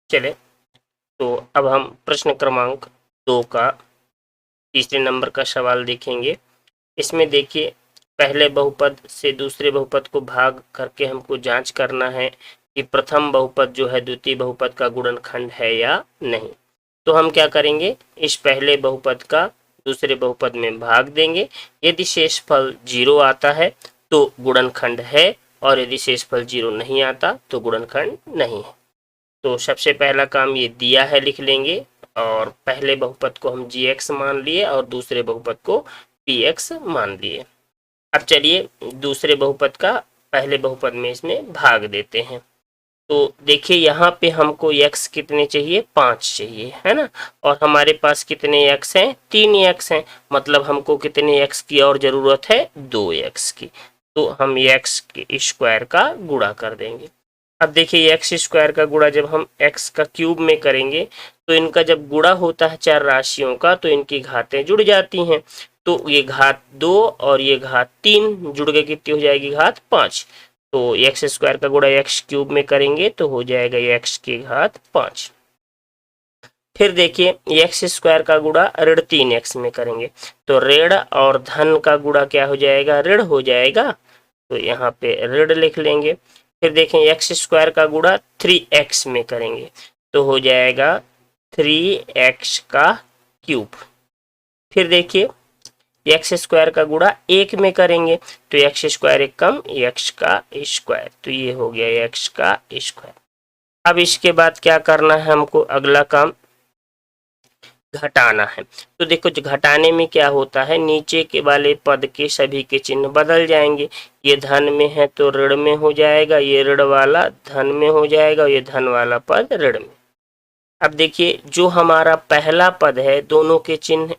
चले तो अब हम प्रश्न क्रमांक 2 का तीसरे नंबर का सवाल देखेंगे। इसमें देखिए, पहले बहुपद से दूसरे बहुपद को भाग करके हमको जांच करना है कि प्रथम बहुपद जो है द्वितीय बहुपद का गुणनखंड है या नहीं। तो हम क्या करेंगे, इस पहले बहुपद का दूसरे बहुपद में भाग देंगे। यदि शेषफल 0 आता है तो गुणनखंड है, और यदि शेषफल 0 नहीं आता तो गुणनखंड नहीं है। तो सबसे पहला काम ये दिया है, लिख लेंगे, और पहले बहुपद को हम gx मान लिए और दूसरे बहुपद को px मान लिए। अब चलिए दूसरे बहुपद का पहले बहुपद में इसमें भाग देते हैं। तो देखिए यहाँ पे हमको x कितने चाहिए, 5 चाहिए, है ना। और हमारे पास कितने x हैं, 3 x हैं। मतलब हमको कितने x की और जरूरत है, 2x की। तो हम x के स्क्वायर का गुणा कर देंगे। अब देखिए एक्स स्क्वायर का गुणा जब हम x का क्यूब में करेंगे तो इनका जब गुणा होता है चार राशियों का तो इनकी घातें जुड़ जाती हैं। तो ये घात 2 और ये घात 3 जुड़ के कितनी हो जाएगी, घात 5। तो एक्स स्क्वायर का गुणा एक्स क्यूब में करेंगे तो हो जाएगा एक्स की घात 5। फिर देखिए एक्स स्क्वायर का गुणा ऋण 3x में करेंगे तो ऋण और धन का गुणा क्या हो जाएगा, ऋण हो जाएगा। तो यहाँ पे ऋण लिख लेंगे। फिर देखें एक्स स्क्वायर का गुणा 3x में करेंगे तो हो जाएगा 3x का क्यूब। फिर देखिए एक्स स्क्वायर का गुणा 1 में करेंगे तो एक्स स्क्वायर एक कम एक्स का स्क्वायर, तो ये हो गया एक्स का स्क्वायर। अब इसके बाद क्या करना है हमको, अगला काम घटाना है। तो देखो घटाने में क्या होता है, नीचे के वाले पद के सभी के चिन्ह बदल जाएंगे। ये धन में है तो ऋण में हो जाएगा, ये ऋण वाला धन में हो जाएगा, ये धन वाला पद ऋण में। अब देखिए जो हमारा पहला पद है दोनों के चिन्ह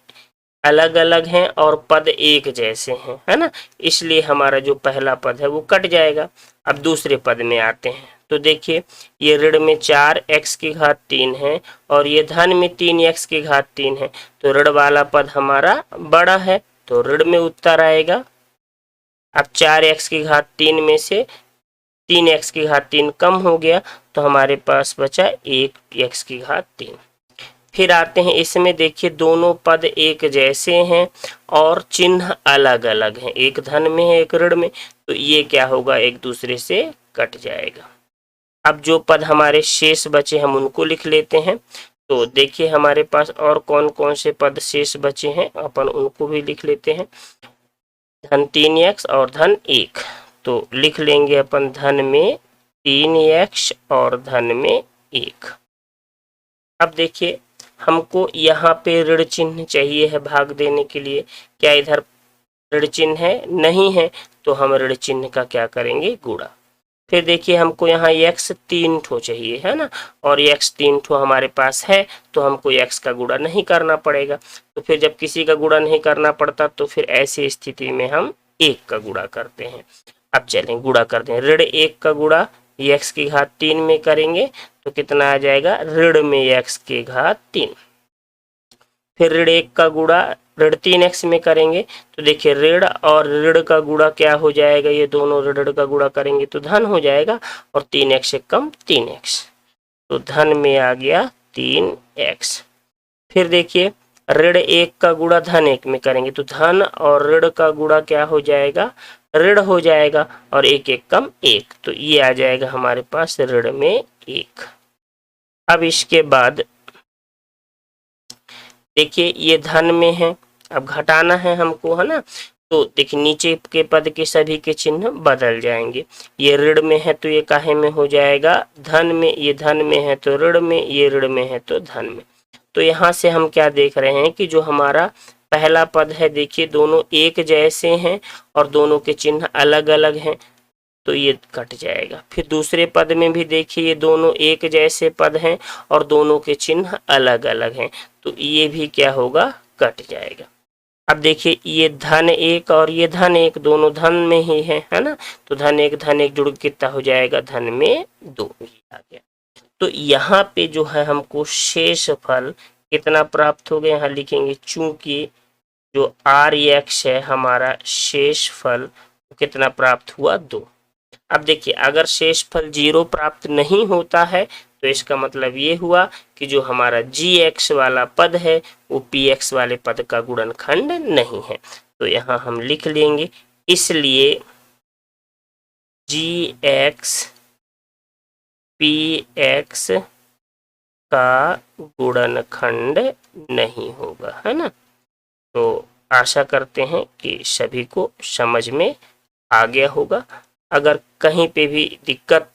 अलग अलग हैं और पद एक जैसे हैं, है ना, इसलिए हमारा जो पहला पद है वो कट जाएगा। अब दूसरे पद में आते हैं तो देखिए ये ऋण में 4x की घात 3 है और ये धन में 3x की घात 3 है। तो ऋण वाला पद हमारा बड़ा है तो ऋण में उत्तर आएगा। अब 4x की घात 3 में से 3x की घात 3 कम हो गया तो हमारे पास बचा 1x की घात 3। फिर आते हैं इसमें, देखिए दोनों पद एक जैसे हैं और चिन्ह अलग अलग हैं, एक धन में है एक ऋण में, तो ये क्या होगा, एक दूसरे से कट जाएगा। अब जो पद हमारे शेष बचे हम उनको लिख लेते हैं। तो देखिए हमारे पास और कौन कौन से पद शेष बचे हैं, अपन उनको भी लिख लेते हैं। धन 3x और धन 1, तो लिख लेंगे अपन धन में 3x और धन में 1। अब देखिए हमको यहाँ पे ऋण चिन्ह चाहिए है भाग देने के लिए, क्या इधर ऋण चिन्ह है, नहीं है, तो हम ऋण चिन्ह का क्या करेंगे, गुणा। फिर देखिए हमको यहाँ x 3 ठो चाहिए, है ना, और x 3 ठो हमारे पास है तो हमको x का गुणा नहीं करना पड़ेगा। तो फिर जब किसी का गुणा नहीं करना पड़ता तो फिर ऐसी स्थिति में हम 1 का गुणा करते हैं। अब चलें गुणा करते हैं, ऋण 1 का गुणा x की घात 3 में करेंगे तो कितना आ जाएगा, ऋण में x की घात 3। फिर ऋण 1 का गुणा ऋण 3x में करेंगे तो देखिए ऋण और ऋण का गुणा क्या हो जाएगा, ये दोनों ऋण का गुणा करेंगे तो धन हो जाएगा, और 3x से कम 3x, तो धन में आ गया 3x। फिर देखिए ऋण 1 का गुणा धन 1 में करेंगे तो धन और ऋण का गुणा क्या हो जाएगा, ऋण हो जाएगा, और 1 1 कम 1, तो ये आ जाएगा हमारे पास ऋण में 1। अब इसके बाद देखिए ये धन में है, अब घटाना है हमको, है ना। तो देखिए नीचे के पद के सभी के चिन्ह बदल जाएंगे। ये ऋण में है तो ये काहे में हो जाएगा, धन में, ये धन में है तो ऋण में, ये ऋण में है तो धन में। तो यहाँ से हम क्या देख रहे हैं कि जो हमारा पहला पद है देखिए दोनों एक जैसे हैं और दोनों के चिन्ह अलग अलग हैं, तो ये कट जाएगा। फिर दूसरे पद में भी देखिए ये दोनों एक जैसे पद हैं और दोनों के चिन्ह अलग अलग हैं, तो ये भी क्या होगा, कट जाएगा। अब देखिए ये धन 1 और ये धन 1 दोनों धन में ही है ना, तो धन 1 जुड़ कितना हो जाएगा, धन में 2 आ गया। तो यहाँ पे जो है हमको शेष फल कितना प्राप्त हो गया, यहाँ लिखेंगे चूंकि जो RX है हमारा शेष फल कितना प्राप्त हुआ, 2। अब देखिए अगर शेषफल 0 प्राप्त नहीं होता है तो इसका मतलब ये हुआ कि जो हमारा gx वाला पद है वो px वाले पद का गुणनखंड नहीं है। तो यहाँ हम लिख लेंगे, इसलिए gx px का गुणनखंड नहीं होगा, है ना। तो आशा करते हैं कि सभी को समझ में आ गया होगा। अगर कहीं पे भी दिक्कत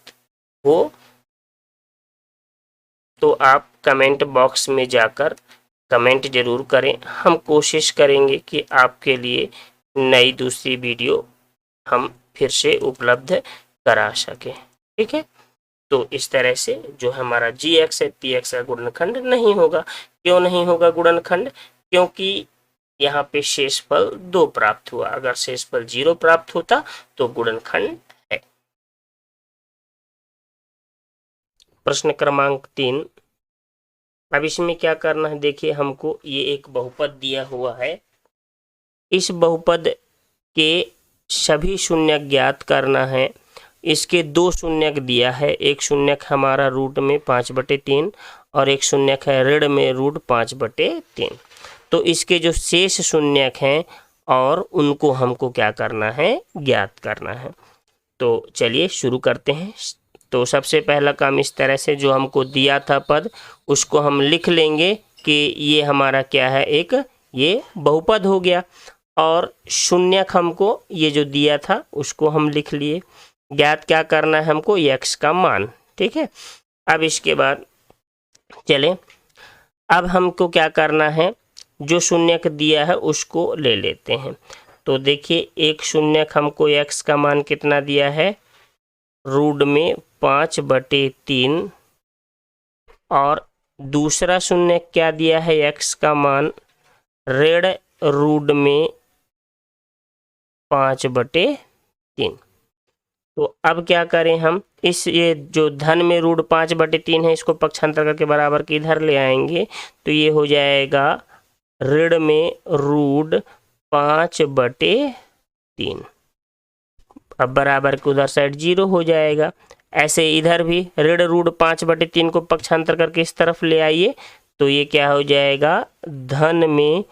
हो तो आप कमेंट बॉक्स में जाकर कमेंट जरूर करें। हम कोशिश करेंगे कि आपके लिए नई दूसरी वीडियो हम फिर से उपलब्ध करा सकें, ठीक है। तो इस तरह से जो हमारा gx है px का गुणनखंड नहीं होगा। क्यों नहीं होगा गुणनखंड? क्योंकि यहाँ पे शेषफल 2 प्राप्त हुआ। अगर शेषफल 0 प्राप्त होता तो गुणनखंड है। प्रश्न क्रमांक 3। अब इसमें क्या करना है, देखिए हमको ये एक बहुपद दिया हुआ है। इस बहुपद के सभी शून्यक ज्ञात करना है। इसके 2 शून्यक दिया है, एक शून्यक हमारा रूट में 5/3 और एक शून्यक है ऋण में रूट 5/3। तो इसके जो शेष शून्यक हैं और उनको हमको क्या करना है, ज्ञात करना है। तो चलिए शुरू करते हैं। तो सबसे पहला काम इस तरह से, जो हमको दिया था पद उसको हम लिख लेंगे कि ये हमारा क्या है, एक ये बहुपद हो गया। और शून्यक हमको ये जो दिया था उसको हम लिख लिए। ज्ञात क्या करना है हमको, x का मान, ठीक है। अब इसके बाद चलें, अब हमको क्या करना है, जो शून्यक दिया है उसको ले लेते हैं। तो देखिए एक शून्यक हमको x का मान कितना दिया है, रूट में 5/3 और दूसरा शून्यक क्या दिया है, x का मान ऋण रूट में 5/3। तो अब क्या करें हम, इस ये जो धन में रूट 5/3 है इसको पक्षांतर करके बराबर के इधर ले आएंगे। तो ये हो जाएगा ऋण में रूट 5/3। अब बराबर के उधर साइड 0 हो जाएगा। ऐसे इधर भी ऋण रूट 5/3 को पक्षांतर करके इस तरफ ले आइए। तो ये क्या हो जाएगा, धन में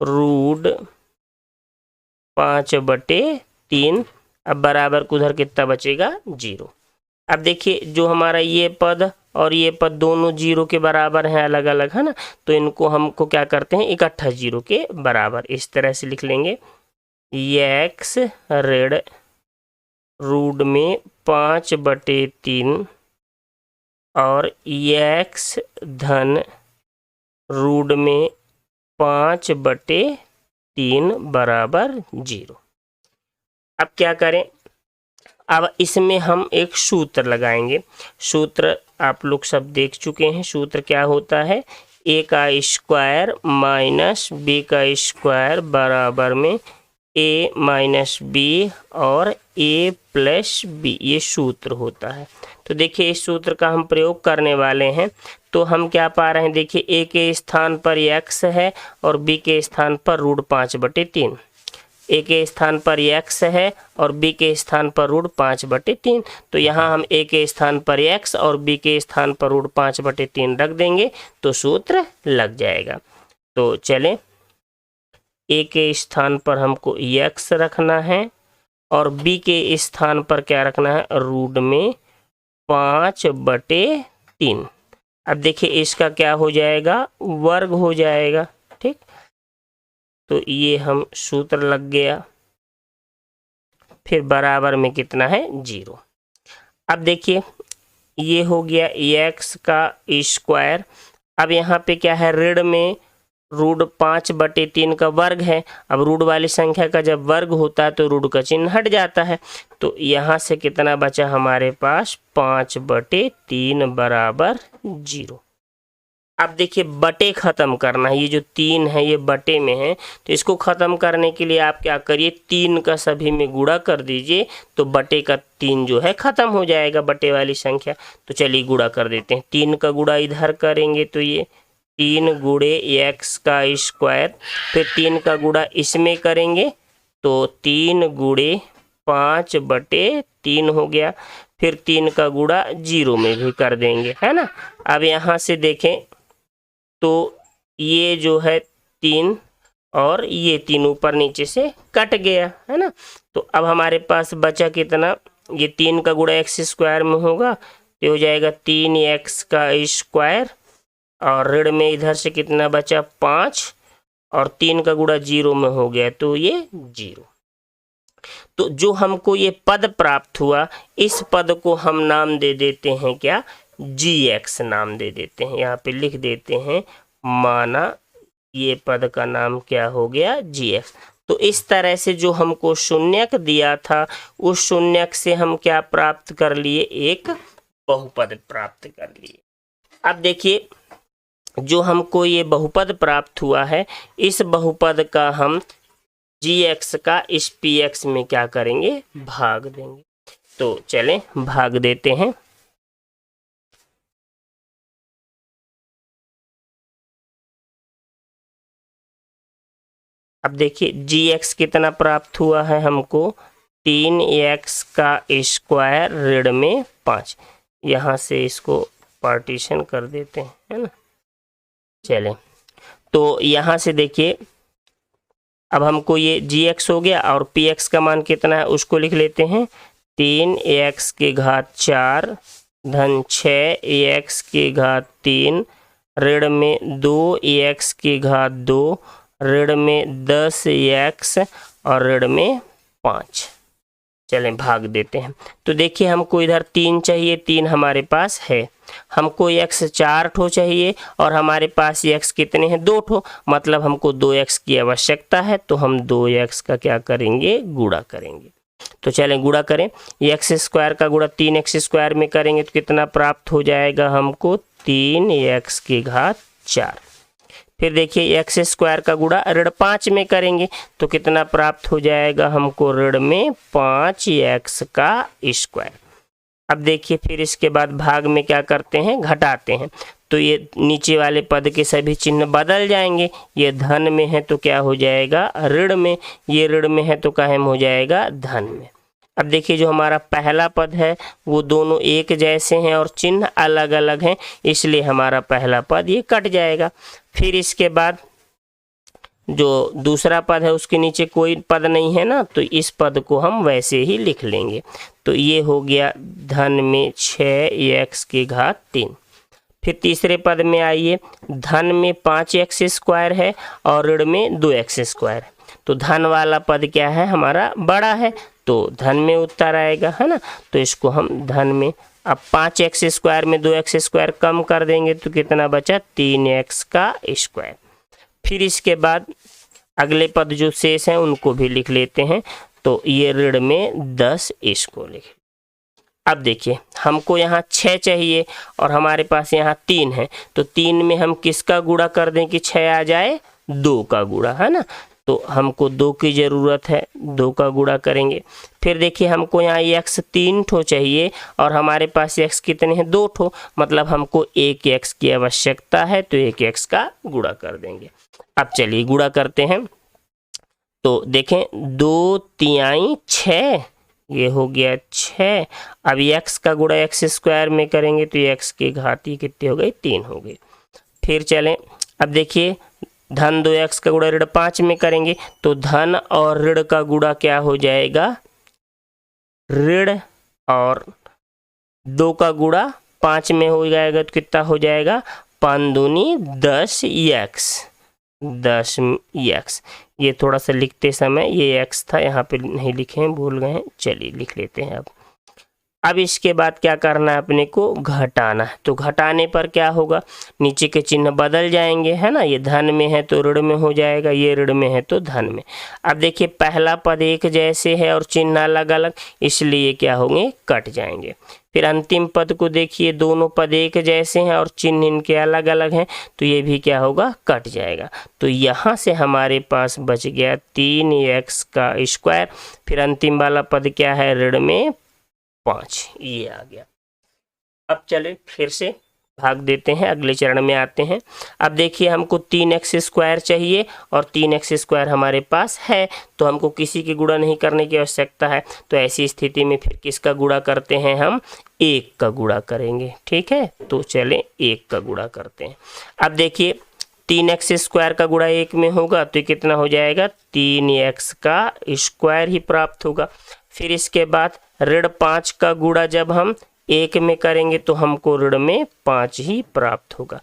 रूट 5/3। अब बराबर को उधर कितना बचेगा, 0। अब देखिए जो हमारा ये पद और ये पद दोनों 0 के बराबर हैं, अलग अलग, है ना। तो इनको हमको क्या करते हैं, इकट्ठा 0 के बराबर इस तरह से लिख लेंगे। x ऋण रूट में 5/3 और x धन रूट में 5/3 बराबर 0। अब क्या करें, अब इसमें हम एक सूत्र लगाएंगे। सूत्र आप लोग सब देख चुके हैं। सूत्र क्या होता है, a का स्क्वायर माइनस b का स्क्वायर बराबर में a माइनस b और a प्लस b, ये सूत्र होता है। तो देखिए इस सूत्र का हम प्रयोग करने वाले हैं। तो हम क्या पा रहे हैं, देखिए a के स्थान पर x है और b के स्थान पर रूट 5/3। a के स्थान पर x है और b के स्थान पर रूट 5/3। तो यहाँ हम a के स्थान पर x और b के स्थान पर रूट 5/3 रख देंगे तो सूत्र लग जाएगा। तो चलें, a के स्थान पर हमको x रखना है और b के स्थान पर क्या रखना है, रूट में 5/3। अब देखिए इसका क्या हो जाएगा, वर्ग हो जाएगा, ठीक। तो ये हम सूत्र लग गया, फिर बराबर में कितना है, 0। अब देखिए ये हो गया x का स्क्वायर। अब यहाँ पे क्या है, ऋण में रूट 5/3 का वर्ग है। अब रूट वाली संख्या का जब वर्ग होता है तो रूट का चिन्ह हट जाता है। तो यहाँ से कितना बचा हमारे पास, 5/3 बराबर 0। अब देखिए बटे खत्म करना है, ये जो 3 है ये बटे में है। तो इसको खत्म करने के लिए आप क्या करिए, 3 का सभी में गुणा कर दीजिए तो बटे का 3 जो है खत्म हो जाएगा, बटे वाली संख्या। तो चलिए गुणा कर देते हैं। 3 का गुणा इधर करेंगे तो ये 3 गुणे x का स्क्वायर, फिर 3 का गुणा इसमें करेंगे तो 3 गुणे 5/3 हो गया। फिर 3 का गुणा 0 में भी कर देंगे, है ना। अब यहाँ से देखें तो ये जो है 3 और ये 3 ऊपर नीचे से कट गया, है ना। तो अब हमारे पास बचा कितना, ये 3 का गुणा एक्स स्क्वायर में होगा तो हो जाएगा 3x का स्क्वायर, और ऋण में इधर से कितना बचा 5, और 3 का गुणा 0 में हो गया तो ये 0। तो जो हमको ये पद प्राप्त हुआ, इस पद को हम नाम दे देते हैं क्या, gx नाम दे देते हैं। यहाँ पे लिख देते हैं, माना ये पद का नाम क्या हो गया, gx। तो इस तरह से जो हमको शून्यक दिया था, उस शून्यक से हम क्या प्राप्त कर लिए, एक बहुपद प्राप्त कर लिए। अब देखिए जो हमको ये बहुपद प्राप्त हुआ है, इस बहुपद का हम gx का इस px में क्या करेंगे, भाग देंगे। तो चलें भाग देते हैं। अब देखिए gx कितना प्राप्त हुआ है हमको, 3x का स्क्वायर ऋण में 5। यहाँ से इसको पार्टीशन कर देते हैं, है ना। चलें तो यहाँ से देखिए अब हमको ये gx हो गया, और px का मान कितना है उसको लिख लेते हैं, 3x की घात 4 धन 6x की घात 3 ऋण में 2x की घात 2 ऋण में 10x और ऋण में 5। चलें भाग देते हैं। तो देखिए हमको इधर 3 चाहिए, 3 हमारे पास है। हमको x 4 ठो चाहिए और हमारे पास x कितने हैं, 2 ठो, मतलब हमको 2x की आवश्यकता है। तो हम 2x का क्या करेंगे, गुणा करेंगे। तो चलें गुणा करें, x स्क्वायर का गुणा 3x स्क्वायर में करेंगे तो कितना प्राप्त हो जाएगा हमको, 3x की घात 4। फिर देखिए एक्स स्क्वायर का गुणा ऋण 5 में करेंगे तो कितना प्राप्त हो जाएगा हमको, ऋण में 5x का स्क्वायर। अब देखिए फिर इसके बाद भाग में क्या करते हैं, घटाते हैं। तो ये नीचे वाले पद के सभी चिन्ह बदल जाएंगे। ये धन में है तो क्या हो जाएगा, ऋण में, ये ऋण में है तो काहे में हो जाएगा, धन में। अब देखिए जो हमारा पहला पद है वो दोनों एक जैसे हैं और चिन्ह अलग अलग हैं, इसलिए हमारा पहला पद ये कट जाएगा। फिर इसके बाद जो दूसरा पद है उसके नीचे कोई पद नहीं है ना, तो इस पद को हम वैसे ही लिख लेंगे। तो ये हो गया धन में 6x की घात 3। फिर तीसरे पद में आइए, धन में 5x स्क्वायर है और ऋण में 2x स्क्वायर है। तो धन वाला पद क्या है, हमारा बड़ा है, तो धन में उत्तर आएगा, है ना। तो इसको हम धन में, अब 5x स्क्वायर में 2x स्क्वायर कम कर देंगे तो कितना बचा, 3x का स्क्वायर। फिर इसके बाद अगले पद जो शेष हैं उनको भी लिख लेते हैं। तो ये ऋण में 10 इसको लिख। अब देखिए हमको यहाँ 6 चाहिए और हमारे पास यहाँ 3 है, तो 3 में हम किसका गुणा कर दें कि 6 आ जाए, 2 का गुणा, है ना। तो हमको 2 की ज़रूरत है, 2 का गुणा करेंगे। फिर देखिए हमको यहाँ x 3 ठो चाहिए और हमारे पास x कितने हैं, 2 ठो, मतलब हमको 1x की आवश्यकता है, तो 1x का गुणा कर देंगे। अब चलिए गुणा करते हैं। तो देखें 2 तिहाई 6, ये हो गया 6। अब x का गुणा x स्क्वायर में करेंगे तो x की घाती कितनी हो गई, 3 हो गई। फिर चलें अब देखिए धन 2x का गुणा ऋण 5 में करेंगे तो धन और ऋण का गुणा क्या हो जाएगा, ऋण और 2 का गुणा 5 में हो जाएगा तो कितना हो जाएगा, 5 दूनी 10x, 10x। ये थोड़ा सा लिखते समय ये x था, यहाँ पे नहीं लिखे हैं, भूल गए हैं, चलिए लिख लेते हैं। अब इसके बाद क्या करना है, अपने को घटाना है। तो घटाने पर क्या होगा, नीचे के चिन्ह बदल जाएंगे, है ना। ये धन में है तो ऋण में हो जाएगा, ये ऋण में है तो धन में। अब देखिए पहला पद एक जैसे है और चिन्ह अलग अलग, इसलिए क्या होंगे, कट जाएंगे। फिर अंतिम पद को देखिए, दोनों पद एक जैसे हैं और चिन्ह इनके अलग अलग हैं, तो ये भी क्या होगा, कट जाएगा। तो यहाँ से हमारे पास बच गया 3x का स्क्वायर। फिर अंतिम वाला पद क्या है, ऋण में 5, ये आ गया। अब चले फिर से भाग देते हैं, अगले चरण में आते हैं। अब देखिए हमको 3x² चाहिए और 3x² हमारे पास है, तो हमको किसी की गुणा नहीं करने की आवश्यकता है। तो ऐसी स्थिति में फिर किसका गुणा करते हैं, हम 1 का गुणा करेंगे। ठीक है, तो चलें 1 का गुणा करते हैं। अब देखिए 3x² का गुणा 1 में होगा तो कितना हो जाएगा, 3x² ही प्राप्त होगा। फिर इसके बाद ऋण 5 का गुणा जब हम 1 में करेंगे तो हमको ऋण में 5 ही प्राप्त होगा।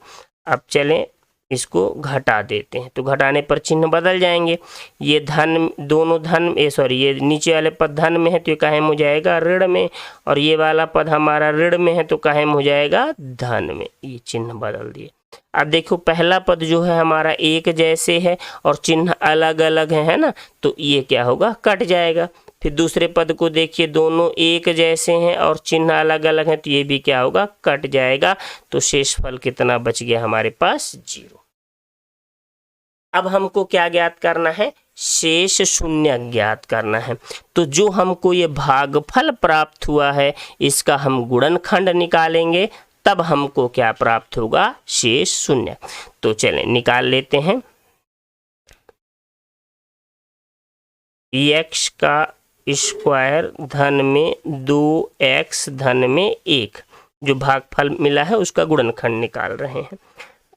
अब चलें इसको घटा देते हैं, तो घटाने पर चिन्ह बदल जाएंगे। ये धन, दोनों धन, ये नीचे वाले पद धन में है तो ये कायम हो जाएगा ऋण में, और ये वाला पद हमारा ऋण में है तो कायम हो जाएगा धन में। ये चिन्ह बदल दिए। अब देखो पहला पद जो है हमारा एक जैसे है और चिन्ह अलग अलग है ना, तो ये क्या होगा, कट जाएगा। फिर दूसरे पद को देखिए, दोनों एक जैसे हैं और चिन्ह अलग अलग हैं, तो ये भी क्या होगा, कट जाएगा। तो शेषफल कितना बच गया हमारे पास, 0। अब हमको क्या ज्ञात करना है, शेष शून्य ज्ञात करना है। तो जो हमको ये भागफल प्राप्त हुआ है इसका हम गुणनखंड निकालेंगे, तब हमको क्या प्राप्त होगा, शेष शून्य। तो चलें निकाल लेते हैं। x का स्क्वायर धन में 2x धन में 1, जो भागफल मिला है उसका गुणनखंड निकाल रहे हैं।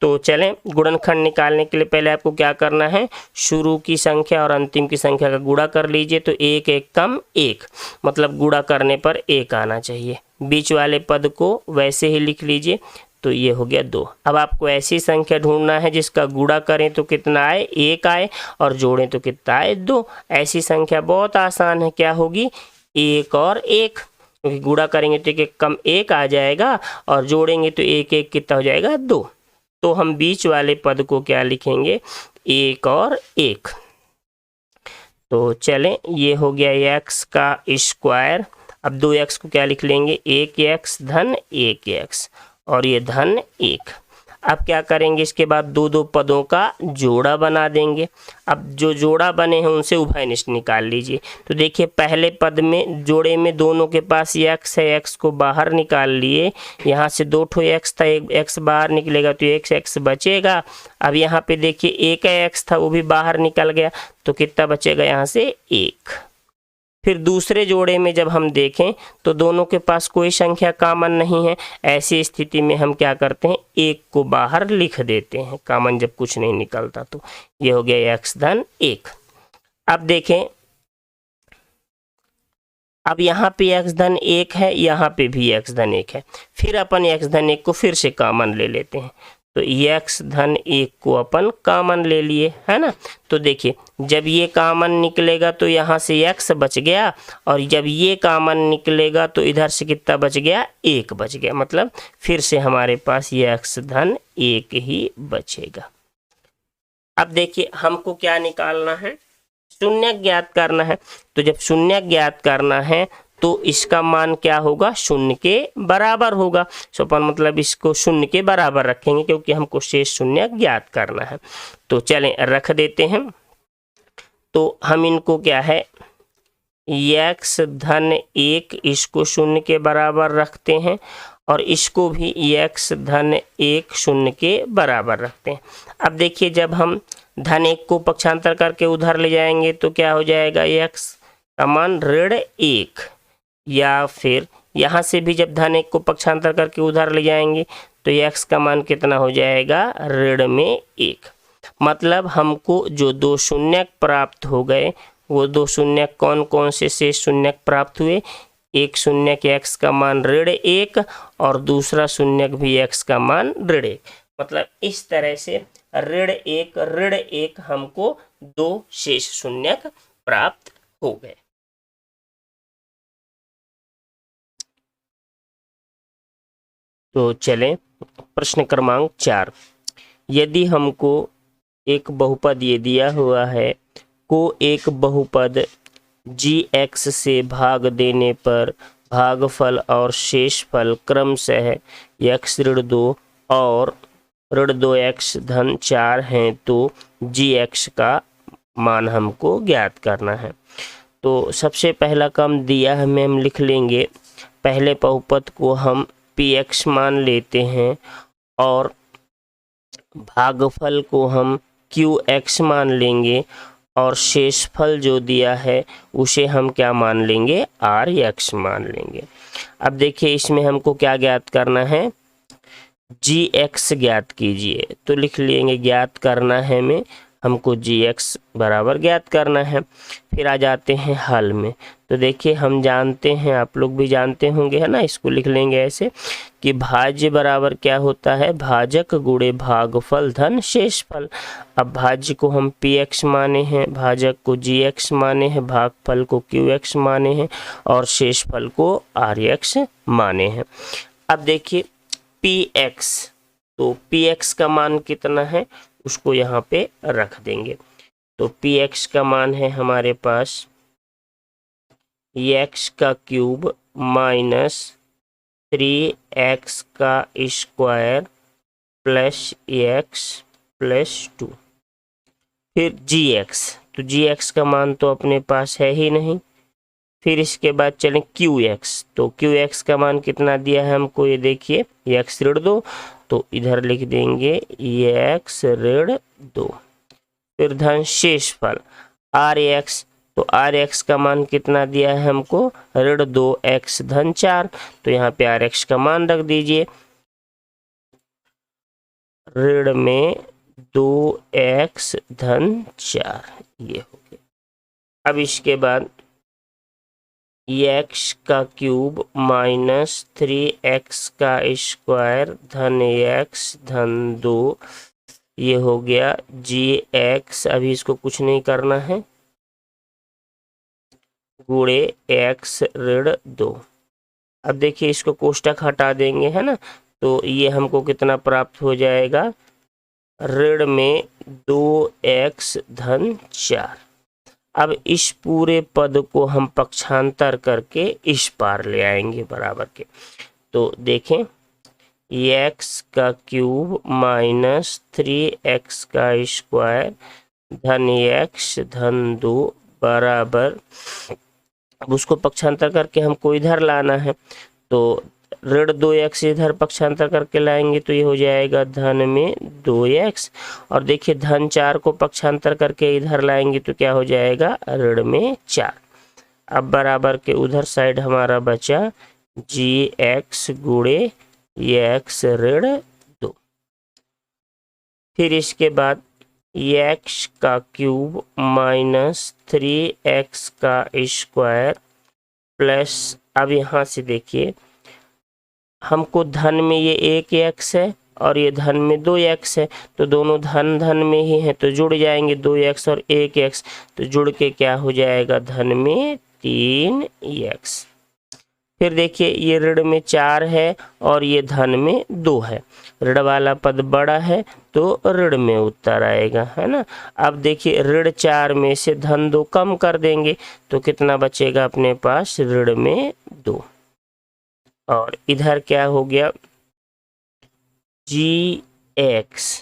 तो चलें गुणनखंड निकालने के लिए पहले आपको क्या करना है, शुरू की संख्या और अंतिम की संख्या का गुणा कर लीजिए। तो 1 1 कम 1, मतलब गुणा करने पर 1 आना चाहिए। बीच वाले पद को वैसे ही लिख लीजिए, तो ये हो गया 2। अब आपको ऐसी संख्या ढूंढना है जिसका गुणा करें तो कितना आए, 1 आए, और जोड़ें तो कितना आए, 2। ऐसी संख्या बहुत आसान है, क्या होगी, 1 और 1, क्योंकि गुणा करेंगे तो 1 1 कम 1 आ जाएगा और जोड़ेंगे तो 1 1 कितना हो जाएगा, 2। तो हम बीच वाले पद को क्या लिखेंगे, 1 और 1। तो चलें ये हो गया x का स्क्वायर। अब 2x को क्या लिख लेंगे, 1x धन 1x, और ये धन 1। अब क्या करेंगे, इसके बाद दो दो पदों का जोड़ा बना देंगे। अब जो जोड़ा बने हैं उनसे उभयनिष्ठ निकाल लीजिए। तो देखिए पहले पद में जोड़े में दोनों के पास x है, x को बाहर निकाल लिए। यहाँ से 2 ठो x था, एक x बाहर निकलेगा तो एक x बचेगा। अब यहाँ पे देखिए एक x था वो भी बाहर निकल गया, तो कितना बचेगा यहाँ से, 1। फिर दूसरे जोड़े में जब हम देखें तो दोनों के पास कोई संख्या कॉमन नहीं है। ऐसी स्थिति में हम क्या करते हैं, 1 को बाहर लिख देते हैं, कॉमन जब कुछ नहीं निकलता। तो ये हो गया x धन 1। अब देखें, अब यहाँ पे x धन 1 है, यहाँ पे भी x धन 1 है। फिर अपन x धन 1 को फिर से कॉमन ले लेते हैं, तो x धन 1 को अपन कॉमन ले लिए, है ना। तो देखिए जब ये कॉमन निकलेगा तो यहाँ से x बच गया, और जब ये कॉमन निकलेगा तो इधर से कितना बच गया, 1 बच गया। मतलब फिर से हमारे पास ये x धन 1 ही बचेगा। अब देखिए हमको क्या निकालना है, शून्य ज्ञात करना है। तो जब शून्य ज्ञात करना है तो इसका मान क्या होगा, 0 के बराबर होगा। सो अपन मतलब इसको 0 के बराबर रखेंगे क्योंकि हमको शेष शून्य ज्ञात करना है। तो चलें रख देते हैं। तो हम इनको क्या है, x धन 1 इसको 0 के बराबर रखते हैं, और इसको भी x धन 1 0 के बराबर रखते हैं। अब देखिए जब हम धन 1 को पक्षांतर करके उधर ले जाएंगे तो क्या हो जाएगा, x का मान ऋण 1, या फिर यहाँ से भी जब धन 1 को पक्षांतर करके उधर ले जाएंगे तो x का मान कितना हो जाएगा, ऋण में 1। मतलब हमको जो 2 शून्य प्राप्त हो गए, वो 2 शून्य कौन कौन से शेष शून्य प्राप्त हुए, एक शून्य के x का मान ऋण 1 और दूसरा शून्य भी x का मान ऋण 1। मतलब इस तरह से ऋण 1 हमको 2 शेष शून्य प्राप्त हो गए। तो चलें प्रश्न क्रमांक 4। यदि हमको एक बहुपद ये दिया हुआ है, को एक बहुपद gx से भाग देने पर भागफल और शेषफल क्रमशः x ऋण 2 और ऋण 2x धन 4 हैं, तो gx का मान हमको ज्ञात करना है। तो सबसे पहला काम दिया हमें, हम लिख लेंगे पहले बहुपद को हम px मान लेते हैं और भागफल को हम QX मान लेंगे और शेषफल जो दिया है उसे हम क्या मान लेंगे, RX मान लेंगे। अब देखिए इसमें हमको क्या ज्ञात करना है, GX ज्ञात कीजिए। तो लिख लेंगे ज्ञात करना है में हमको GX बराबर ज्ञात करना है। फिर आ जाते हैं हल में। तो देखिए हम जानते हैं, आप लोग भी जानते होंगे है ना, इसको लिख लेंगे ऐसे कि भाज्य बराबर क्या होता है, भाजक गुणे भागफल धन शेषफल। अब भाज्य को हम PX माने हैं, भाजक को GX माने हैं, भागफल को QX माने हैं और शेषफल को RX माने हैं। अब देखिए PX, तो PX का मान कितना है उसको यहाँ पे रख देंगे। तो PX का मान है हमारे पास x का क्यूब माइनस 3x का स्क्वायर प्लस x प्लस 2। फिर GX, तो GX का मान तो अपने पास है ही नहीं। फिर इसके बाद चलें QX, तो QX का मान कितना दिया है हमको, ये देखिए x ऋण 2, तो इधर लिख देंगे x ऋण 2। फिर धन शेषफल RX, तो RX का मान कितना दिया है हमको, ऋण 2x धन 4, तो यहाँ पे RX का मान रख दीजिए ऋण में 2x धन 4, ये हो गया। अब इसके बाद x का क्यूब माइनस 3x का स्क्वायर धन x धन 2, ये हो गया GX। अभी इसको कुछ नहीं करना है, गुणे x ऋण 2। अब देखिए इसको कोष्टक हटा देंगे है ना, तो ये हमको कितना प्राप्त हो जाएगा, ऋण में 2x धन 4। अब इस पूरे पद को हम पक्षांतर करके इस पार ले आएंगे बराबर के। तो देखें x का क्यूब माइनस 3x का स्क्वायर धन x धन 2 बराबर, अब उसको पक्षांतर करके हमको इधर लाना है, तो ऋण 2x इधर पक्षांतर करके लाएंगे तो ये हो जाएगा धन में 2x, और देखिए धन 4 को पक्षांतर करके इधर लाएंगे तो क्या हो जाएगा, ऋण में 4। अब बराबर के उधर साइड हमारा बचा GX गुणे x ऋण 2। फिर इसके बाद x का क्यूब माइनस 3x का स्क्वायर प्लस, अब यहाँ से देखिए हमको धन में ये 1x है और ये धन में 2x है, तो दोनों धन धन में ही है तो जुड़ जाएंगे 2x और 1x, तो जुड़ के क्या हो जाएगा धन में 3x। फिर देखिए ये ऋण में 4 है और ये धन में 2 है, ऋण वाला पद बड़ा है तो ऋण में उत्तर आएगा है ना। अब देखिए ऋण 4 में से धन 2 कम कर देंगे तो कितना बचेगा अपने पास, ऋण में 2, और इधर क्या हो गया GX।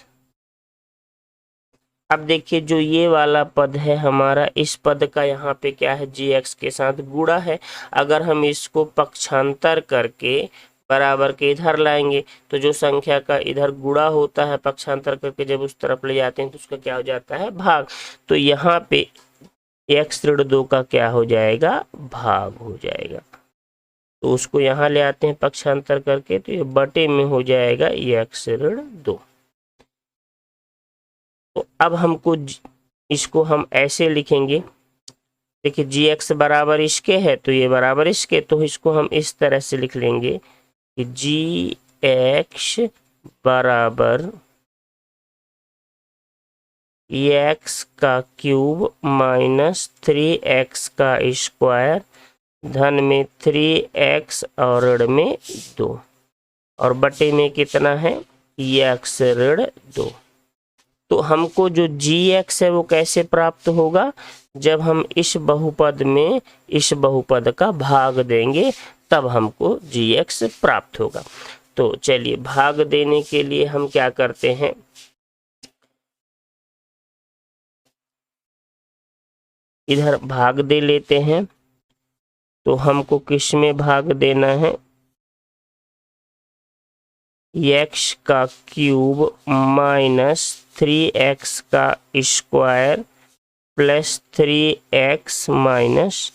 अब देखिए जो ये वाला पद है हमारा, इस पद का यहाँ पे क्या है, GX के साथ गुणा है। अगर हम इसको पक्षांतर करके बराबर के इधर लाएंगे तो जो संख्या का इधर गुणा होता है पक्षांतर करके जब उस तरफ ले जाते हैं तो उसका क्या हो जाता है, भाग। तो यहाँ पे x ऋण 2 का क्या हो जाएगा, भाग हो जाएगा। तो उसको यहाँ ले आते हैं पक्षांतर करके, तो ये बटे में हो जाएगा x ऋण 2। तो अब हमको इसको हम ऐसे लिखेंगे, देखिए GX बराबर इसके है तो ये बराबर इसके, तो इसको हम इस तरह से लिख लेंगे कि GX बराबर x का क्यूब माइनस 3x का स्क्वायर धन में 3x और ऋण में 2, और बटे में कितना है, x ऋण 2। तो हमको जो GX है वो कैसे प्राप्त होगा, जब हम इस बहुपद में इस बहुपद का भाग देंगे तब हमको GX प्राप्त होगा। तो चलिए भाग देने के लिए हम क्या करते हैं, इधर भाग दे लेते हैं। तो हमको किस में भाग देना है, एक्स का क्यूब माइनस 3x का स्क्वायर प्लस 3x माइनस,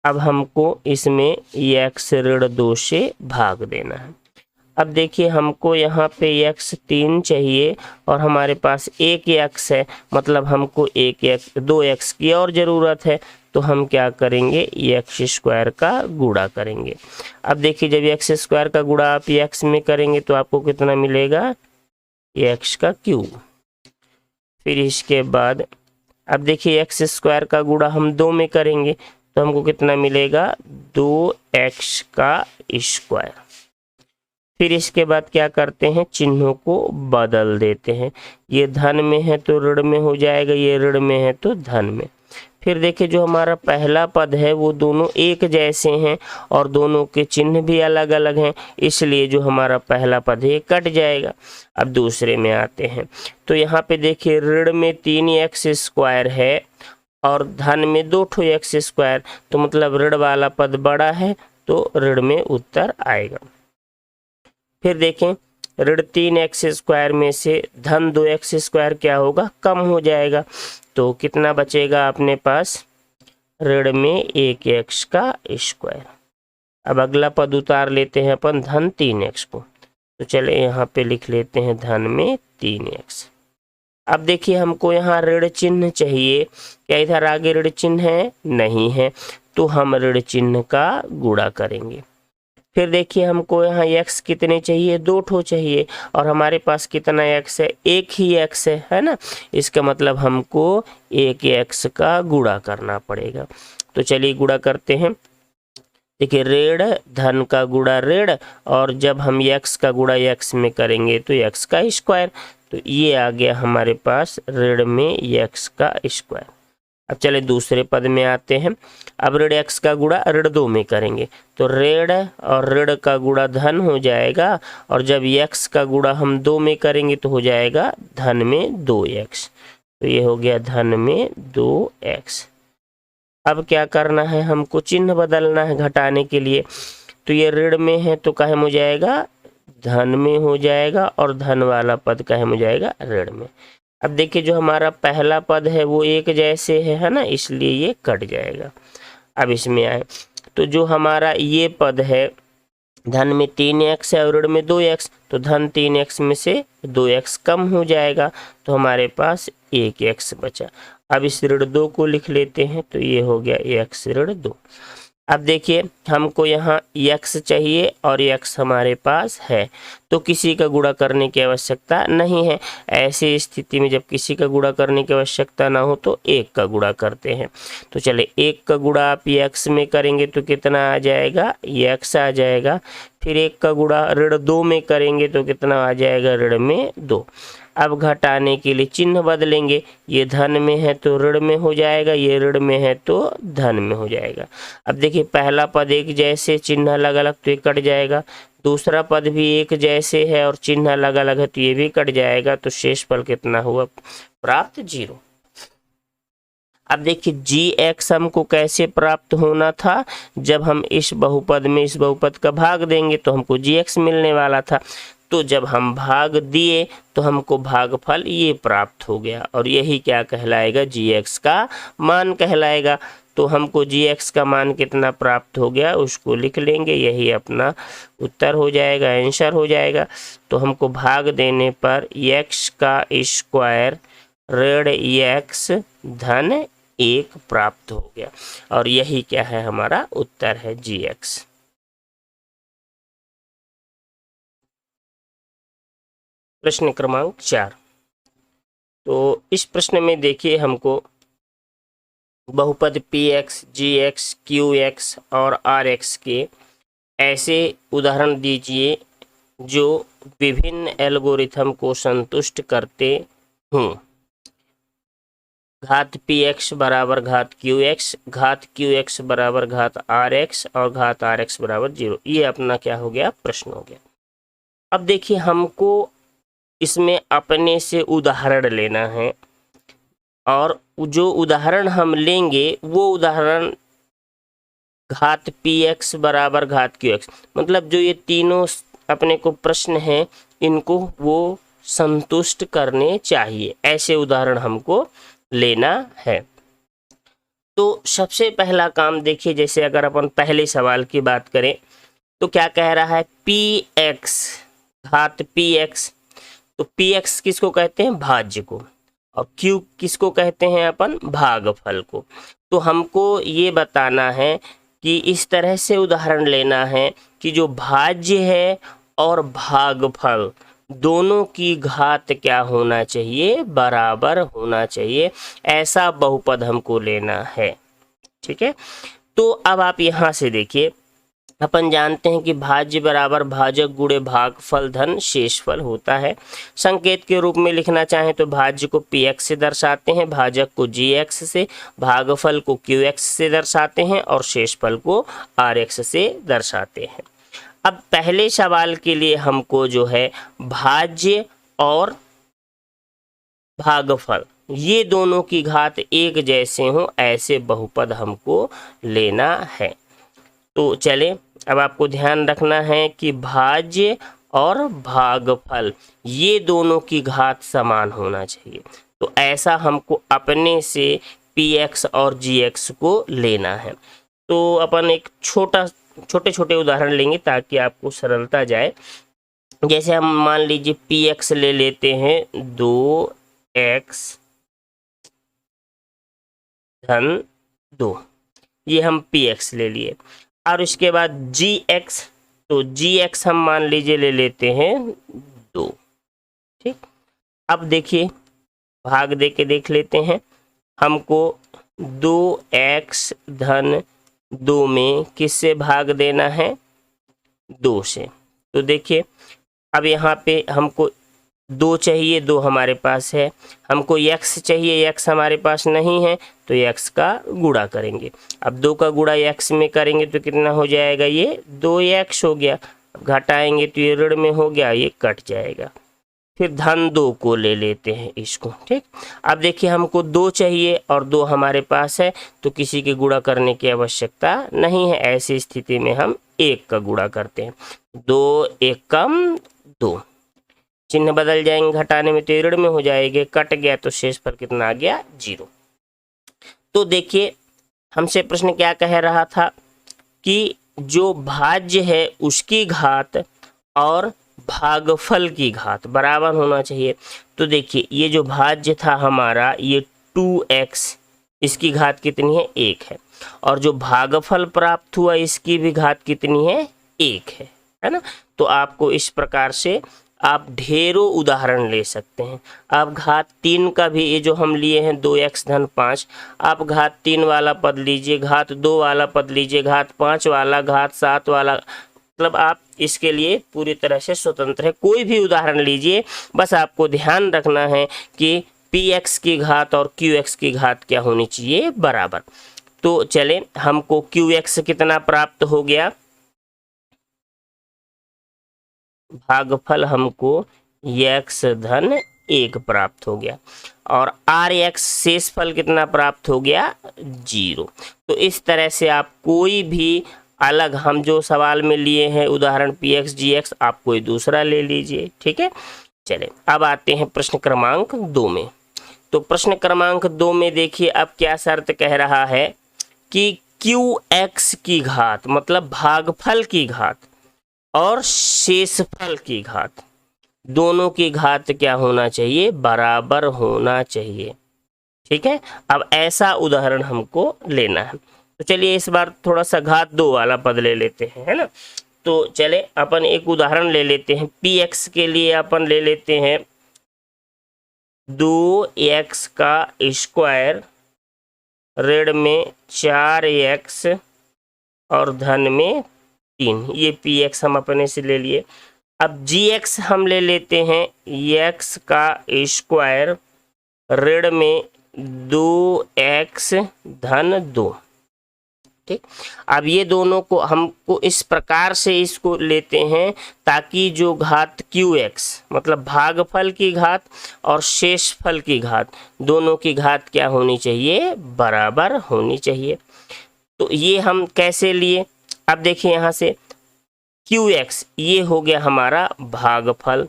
अब हमको इसमें x ऋण 2 से भाग देना है। अब देखिए हमको यहाँ पे x 3 चाहिए और हमारे पास एक x है, मतलब हमको दो x की और ज़रूरत है। तो हम क्या करेंगे, एक्स स्क्वायर का गुणा करेंगे। अब देखिए जब एक्स स्क्वायर का गुणा आप x में करेंगे तो आपको कितना मिलेगा, एक्स का क्यूब। फिर इसके बाद अब देखिए एक्स स्क्वायर का गुणा हम 2 में करेंगे तो हमको कितना मिलेगा, 2x का स्क्वायर। फिर इसके बाद क्या करते हैं, चिन्हों को बदल देते हैं। ये धन में है तो ऋण में हो जाएगा, ये ऋण में है तो धन में। फिर देखिए जो हमारा पहला पद है वो दोनों एक जैसे हैं और दोनों के चिन्ह भी अलग अलग हैं, इसलिए जो हमारा पहला पद है कट जाएगा। अब दूसरे में आते हैं तो यहाँ पे देखिए ऋण में 3x स्क्वायर है और धन में 2x स्क्वायर, तो मतलब ऋण वाला पद बड़ा है तो ऋण में उत्तर आएगा। फिर देखें ऋण 3x स्क्वायर में से धन 2x स्क्वायर क्या होगा, कम हो जाएगा। तो कितना बचेगा अपने पास, ऋण में 1x का स्क्वायर। अब अगला पद उतार लेते हैं अपन धन 3x को, तो चले यहाँ पे लिख लेते हैं धन में 3x। अब देखिए हमको यहाँ ऋण चिन्ह चाहिए, क्या इधर आगे ऋण चिन्ह है, नहीं है, तो हम ऋण चिन्ह का गुणा करेंगे। फिर देखिए हमको यहाँ x कितने चाहिए, 2 ठो चाहिए और हमारे पास कितना x है, एक ही x है ना। इसका मतलब हमको एक x का गुणा करना पड़ेगा। तो चलिए गुणा करते हैं। देखिए ऋण धन का गुणा ऋण, और जब हम x का गुणा x में करेंगे तो x का स्क्वायर, तो ये आ गया हमारे पास ऋण में x का स्क्वायर। अब चले दूसरे पद में आते हैं। अब ऋण x का गुणा ऋण 2 में करेंगे तो ऋण और ऋण का गुणा धन हो जाएगा, और जब x का गुणा हम 2 में करेंगे तो हो जाएगा धन में 2x, तो ये हो गया धन में 2x। अब क्या करना है, हमको चिन्ह बदलना है घटाने के लिए। तो ये ऋण में है तो काहे में हो जाएगा, धन में हो जाएगा, और धन वाला पद काहे में हो जाएगा, ऋण में। अब देखिए जो हमारा पहला पद है वो एक जैसे है ना, इसलिए ये कट जाएगा। अब इसमें आए तो जो हमारा ये पद है धन में 3x है और ऋण में 2x, तो धन 3x में से 2x कम हो जाएगा, तो हमारे पास 1x बचा। अब इस ऋण 2 को लिख लेते हैं तो ये हो गया x ऋण 2। अब देखिए हमको यहाँ x चाहिए और x हमारे पास है, तो किसी का गुणा करने की आवश्यकता नहीं है। ऐसी स्थिति में जब किसी का गुणा करने की आवश्यकता ना हो तो 1 का गुणा करते हैं। तो चले 1 का गुणा आप x में करेंगे तो कितना आ जाएगा, x आ जाएगा। फिर 1 का गुणा ऋण 2 में करेंगे तो कितना आ जाएगा, ऋण में 2। अब घटाने के लिए चिन्ह बदलेंगे, ये धन में है तो ऋण में हो जाएगा, ये ऋण में है तो धन में हो जाएगा। अब देखिए पहला पद एक जैसे चिन्ह अलग अलग तो ये कट जाएगा, दूसरा पद भी एक जैसे है और चिन्ह अलग अलग है तो ये भी कट जाएगा, तो शेष फल कितना हुआ प्राप्त, 0। अब देखिए gx हमको कैसे प्राप्त होना था, जब हम इस बहुपद में इस बहुपद का भाग देंगे तो हमको gx मिलने वाला था। तो जब हम भाग दिए तो हमको भागफल ये प्राप्त हो गया, और यही क्या कहलाएगा, gx का मान कहलाएगा। तो हमको gx का मान कितना प्राप्त हो गया उसको लिख लेंगे, यही अपना उत्तर हो जाएगा, आंसर हो जाएगा। तो हमको भाग देने पर x का स्क्वायर ऋण x धन 1 प्राप्त हो गया, और यही क्या है, हमारा उत्तर है gx। प्रश्न क्रमांक 4। तो इस प्रश्न में देखिए हमको बहुपद px, gx, qx और rx के ऐसे उदाहरण दीजिए जो विभिन्न एल्गोरिथम को संतुष्ट करते हों। घात px बराबर घात qx, घात qx बराबर घात rx और घात rx बराबर 0। ये अपना क्या हो गया, प्रश्न हो गया। अब देखिए हमको इसमें अपने से उदाहरण लेना है, और जो उदाहरण हम लेंगे वो उदाहरण घात px बराबर घात qx, मतलब जो ये तीनों अपने को प्रश्न है इनको वो संतुष्ट करने चाहिए, ऐसे उदाहरण हमको लेना है। तो सबसे पहला काम देखिए, जैसे अगर अपन पहले सवाल की बात करें तो क्या कह रहा है, px घात px, तो px किसको कहते हैं, भाज्य को, और q किसको कहते हैं अपन, भागफल को। तो हमको ये बताना है कि इस तरह से उदाहरण लेना है कि जो भाज्य है और भागफल दोनों की घात क्या होना चाहिए, बराबर होना चाहिए, ऐसा बहुपद हमको लेना है। ठीक है, तो अब आप यहाँ से देखिए, अपन जानते हैं कि भाज्य बराबर भाजक गुणे भागफल धन शेषफल होता है। संकेत के रूप में लिखना चाहें तो भाज्य को px से दर्शाते हैं, भाजक को gx से, भागफल को qx से दर्शाते हैं और शेषफल को rx से दर्शाते हैं। अब पहले सवाल के लिए हमको जो है भाज्य और भागफल ये दोनों की घात एक जैसे हों ऐसे बहुपद हमको लेना है। तो चले, अब आपको ध्यान रखना है कि भाज्य और भागफल ये दोनों की घात समान होना चाहिए। तो ऐसा हमको अपने से px और gx को लेना है। तो अपन एक छोटे छोटे उदाहरण लेंगे ताकि आपको सरलता जाए। जैसे हम मान लीजिए px ले लेते हैं 2x धन 2, ये हम px ले लिए, और उसके बाद gx, तो gx हम मान लीजिए ले लेते हैं 2। ठीक, अब देखिए भाग दे के देख लेते हैं, हमको 2x धन 2 में किससे भाग देना है, 2 से। तो देखिए अब यहाँ पे हमको 2 चाहिए, 2 हमारे पास है, हमको x चाहिए, x हमारे पास नहीं है, तो x का गुणा करेंगे। अब 2 का गुणा x में करेंगे तो कितना हो जाएगा, ये 2x हो गया। घटाएंगे तो ये ऋण में हो गया, ये कट जाएगा। फिर धन 2 को ले लेते हैं इसको। ठीक, अब देखिए हमको 2 चाहिए और 2 हमारे पास है, तो किसी के गुणा करने की आवश्यकता नहीं है। ऐसी स्थिति में हम 1 का गुणा करते हैं, 2 1 कम 2, चिन्ह बदल जाएंगे, घटाने में तो ऋण में हो जाएंगे, कट गया तो शेषफल कितना आ गया, 0। तो देखिए हमसे प्रश्न क्या कह रहा था कि जो भाज्य है उसकी घात और भागफल की घात बराबर होना चाहिए। तो देखिए ये जो भाज्य था हमारा ये 2x, इसकी घात कितनी है, 1 है, और जो भागफल प्राप्त हुआ इसकी भी घात कितनी है, 1 है ना। तो आपको इस प्रकार से आप ढेरों उदाहरण ले सकते हैं। आप घात 3 का भी, ये जो हम लिए हैं 2x धन 5, आप घात 3 वाला पद लीजिए, घात 2 वाला पद लीजिए, घात 5 वाला, घात 7 वाला, मतलब आप इसके लिए पूरी तरह से स्वतंत्र है। कोई भी उदाहरण लीजिए, बस आपको ध्यान रखना है कि px की घात और qx की घात क्या होनी चाहिए, बराबर। तो चले, हमको qx कितना प्राप्त हो गया, भागफल हमको x धन 1 प्राप्त हो गया, और rx शेषफल कितना प्राप्त हो गया, 0। तो इस तरह से आप कोई भी अलग, हम जो सवाल में लिए हैं उदाहरण px gx, आप कोई दूसरा ले लीजिए। ठीक है, चले अब आते हैं प्रश्न क्रमांक 2 में। तो प्रश्न क्रमांक 2 में देखिए अब क्या शर्त कह रहा है कि qx की घात, मतलब भागफल की घात और शेषफल की घात दोनों की घात क्या होना चाहिए, बराबर होना चाहिए। ठीक है, अब ऐसा उदाहरण हमको लेना है। तो चलिए इस बार थोड़ा सा घात 2 वाला पद ले लेते हैं, है ना। तो चले अपन एक उदाहरण ले लेते हैं, px के लिए अपन ले लेते हैं 2x का स्क्वायर ऋण में 4x और धन में 3, ये px हम अपने से ले लिए। अब gx हम ले लेते हैं x का स्क्वायर ऋण में 2x धन 2। ठीक, अब ये दोनों को हमको इस प्रकार से इसको लेते हैं ताकि जो घात qx, मतलब भागफल की घात और शेषफल की घात दोनों की घात क्या होनी चाहिए, बराबर होनी चाहिए। तो ये हम कैसे लिए, अब देखिए यहाँ से QX ये हो गया हमारा भागफल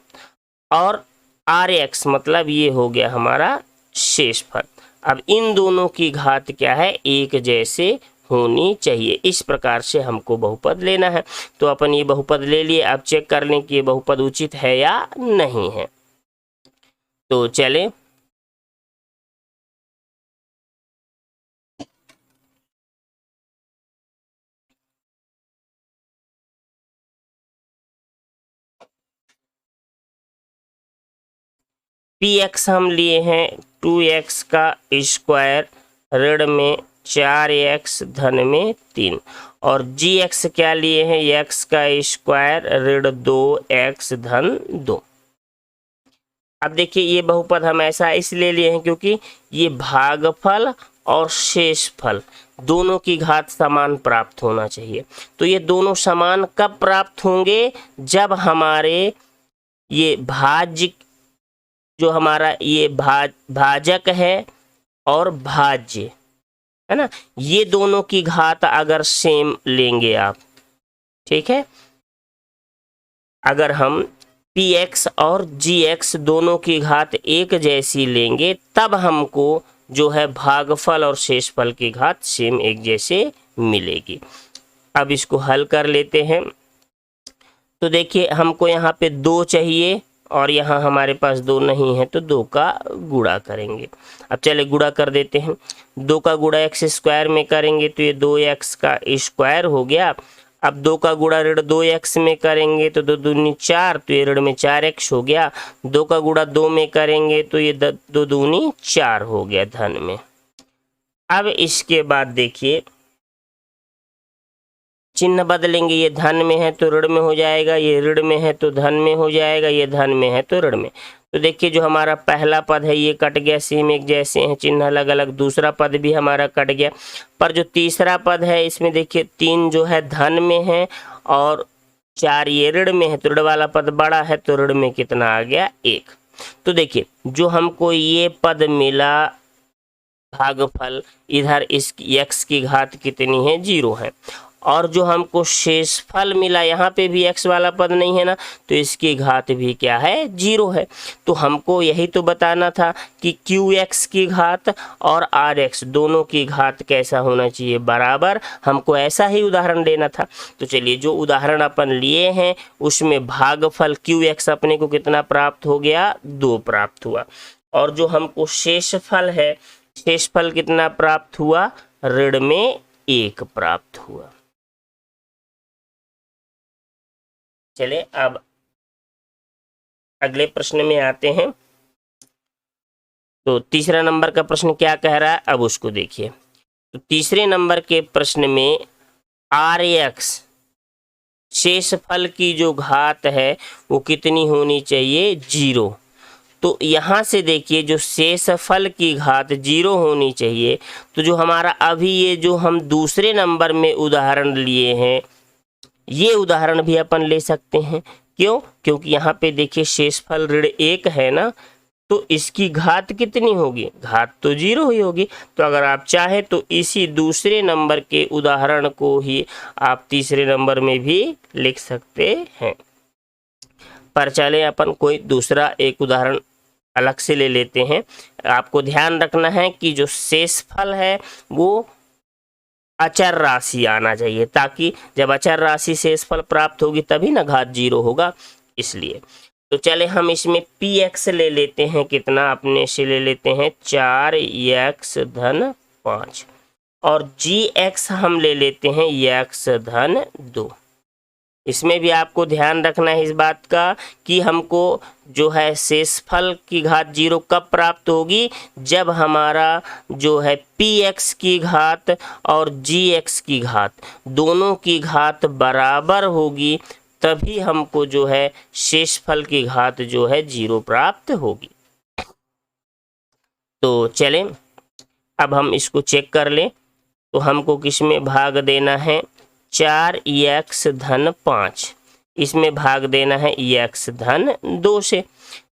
और RX मतलब ये हो गया हमारा शेषफल। अब इन दोनों की घात क्या है, एक जैसे होनी चाहिए। इस प्रकार से हमको बहुपद लेना है। तो अपन ये बहुपद ले लिए, अब चेक कर लें कि ये बहुपद उचित है या नहीं है। तो चलें PX हम लिए हैं 2x का स्क्वायर ऋण में 4x धन में 3 और GX क्या लिए हैं, x का स्क्वायर ऋण 2x धन 2। अब देखिए ये बहुपद हम ऐसा इसलिए लिए हैं क्योंकि ये भागफल और शेषफल दोनों की घात समान प्राप्त होना चाहिए। तो ये दोनों समान कब प्राप्त होंगे, जब हमारे ये भाज्य जो हमारा ये भाजक है और भाज्य है ना, ये दोनों की घात अगर सेम लेंगे आप, ठीक है, अगर हम PX और GX दोनों की घात एक जैसी लेंगे तब हमको जो है भागफल और शेषफल की घात सेम एक जैसे मिलेगी। अब इसको हल कर लेते हैं। तो देखिए हमको यहाँ पे 2 चाहिए और यहाँ हमारे पास 2 नहीं है, तो 2 का गुणा करेंगे। अब चले गुणा कर देते हैं। 2 का गुणा x स्क्वायर में करेंगे तो ये 2x का स्क्वायर हो गया। अब 2 का गुणा ऋण 2x में करेंगे तो 2 दूनी 4, तो ये ऋण में 4x हो गया। 2 का गुणा 2 में करेंगे तो ये 2 दूनी 4 हो गया धन में। अब इसके बाद देखिए चिन्ह बदलेंगे, ये धन में है तो ऋण में हो जाएगा, ये ऋण में है तो धन में हो जाएगा, ये धन में है तो ऋण में। तो देखिए जो हमारा पहला पद है ये कट गया, सेम एक जैसे हैं, चिन्ह अलग अलग। दूसरा पद भी हमारा कट गया, पर जो तीसरा पद है इसमें देखिए 3 जो है धन में है और 4 ये ऋण में है, तो ऋण वाला पद बड़ा है तो ऋण में कितना आ गया 1। तो देखिए जो हमको ये पद मिला भागफल, इधर इस x की घात कितनी है 0 है, और जो हमको शेषफल मिला यहाँ पे भी x वाला पद नहीं है ना, तो इसकी घात भी क्या है 0 है। तो हमको यही तो बताना था कि QX की घात और RX दोनों की घात कैसा होना चाहिए, बराबर। हमको ऐसा ही उदाहरण लेना था। तो चलिए जो उदाहरण अपन लिए हैं उसमें भागफल QX अपने को कितना प्राप्त हो गया 2 प्राप्त हुआ, और जो हमको शेषफल है, शेषफल कितना प्राप्त हुआ ऋण में 1 प्राप्त हुआ। चले अब अगले प्रश्न में आते हैं। तो तीसरा नंबर का प्रश्न क्या कह रहा है, अब उसको देखिए। तो तीसरे नंबर के प्रश्न में RX शेषफल की जो घात है वो कितनी होनी चाहिए 0। तो यहाँ से देखिए जो शेषफल की घात 0 होनी चाहिए, तो जो हमारा अभी ये जो हम दूसरे नंबर में उदाहरण लिए हैं ये उदाहरण भी अपन ले सकते हैं। क्यों? क्योंकि यहाँ पे देखिए शेषफल ऋण 1 है ना, तो इसकी घात कितनी होगी, घात तो 0 ही होगी। तो अगर आप चाहे तो इसी दूसरे नंबर के उदाहरण को ही आप तीसरे नंबर में भी लिख सकते हैं। पर चले अपन कोई दूसरा एक उदाहरण अलग से ले लेते हैं। आपको ध्यान रखना है कि जो शेषफल है वो अचर राशि आना चाहिए, ताकि जब अचर राशि शेषफल प्राप्त होगी तभी ना घात 0 होगा, इसलिए। तो चले हम इसमें PX ले लेते हैं, कितना अपने से ले लेते हैं 4x धन 5, और GX हम ले लेते हैं x धन 2। इसमें भी आपको ध्यान रखना है इस बात का कि हमको जो है शेषफल की घात 0 कब प्राप्त होगी, जब हमारा जो है PX की घात और GX की घात दोनों की घात बराबर होगी, तभी हमको जो है शेषफल की घात जो है 0 प्राप्त होगी। तो चलें अब हम इसको चेक कर लें। तो हमको किस में भाग देना है 4x धन 5, इसमें भाग देना है x धन 2 से।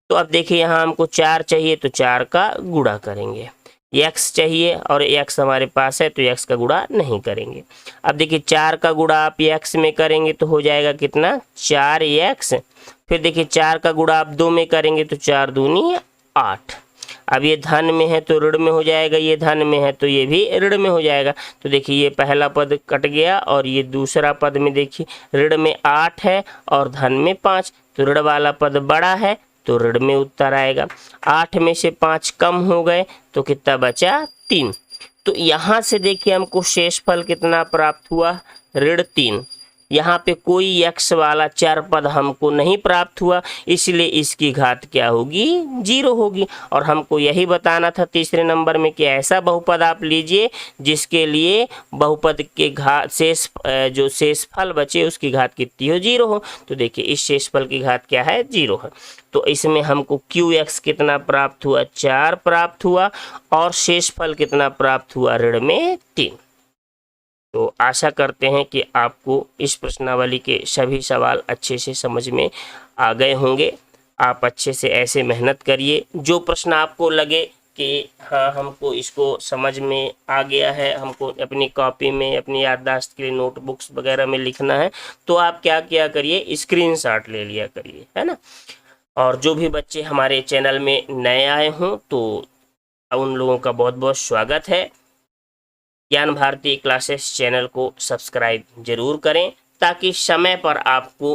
तो अब देखिए यहाँ हमको 4 चाहिए तो 4 का गुणा करेंगे। x चाहिए और x हमारे पास है तो x का गुणा नहीं करेंगे। अब देखिए 4 का गुणा आप x में करेंगे तो हो जाएगा कितना 4x। फिर देखिए 4 का गुणा आप 2 में करेंगे तो 4 दूनी 8। अब ये धन में है तो ऋण में हो जाएगा, ये धन में है तो ये भी ऋण में हो जाएगा। तो देखिए ये पहला पद कट गया और ये दूसरा पद में देखिए ऋण में 8 है और धन में 5, तो ऋण वाला पद बड़ा है तो ऋण में उत्तर आएगा। 8 में से 5 कम हो गए तो कितना बचा 3। तो यहाँ से देखिए हमको शेषफल कितना प्राप्त हुआ ऋण 3। यहाँ पे कोई x वाला चर पद हमको नहीं प्राप्त हुआ, इसलिए इसकी घात क्या होगी 0 होगी। और हमको यही बताना था तीसरे नंबर में कि ऐसा बहुपद आप लीजिए जिसके लिए बहुपद के घात जो शेषफल बचे उसकी घात कितनी हो 0 हो। तो देखिए इस शेषफल की घात क्या है 0 है। तो इसमें हमको qx कितना प्राप्त हुआ 4 प्राप्त हुआ और शेषफल कितना प्राप्त हुआ ऋण में 3। तो आशा करते हैं कि आपको इस प्रश्नावली के सभी सवाल अच्छे से समझ में आ गए होंगे। आप अच्छे से ऐसे मेहनत करिए। जो प्रश्न आपको लगे कि हाँ हमको इसको समझ में आ गया है, हमको अपनी कॉपी में अपनी याददाश्त के लिए नोटबुक्स वगैरह में लिखना है, तो आप क्या किया करिए स्क्रीनशॉट ले लिया करिए, है ना। और जो भी बच्चे हमारे चैनल में नए आए हों तो उन लोगों का बहुत बहुत स्वागत है। ज्ञान भारती क्लासेस चैनल को सब्सक्राइब जरूर करें ताकि समय पर आपको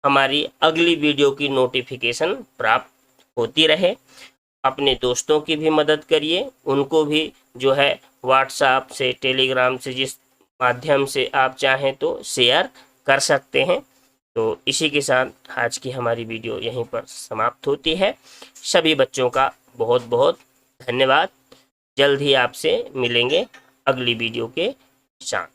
हमारी अगली वीडियो की नोटिफिकेशन प्राप्त होती रहे। अपने दोस्तों की भी मदद करिए, उनको भी जो है व्हाट्सएप से टेलीग्राम से जिस माध्यम से आप चाहें तो शेयर कर सकते हैं। तो इसी के साथ आज की हमारी वीडियो यहीं पर समाप्त होती है। सभी बच्चों का बहुत बहुत धन्यवाद। जल्द ही आपसे मिलेंगे अगली वीडियो के साथ।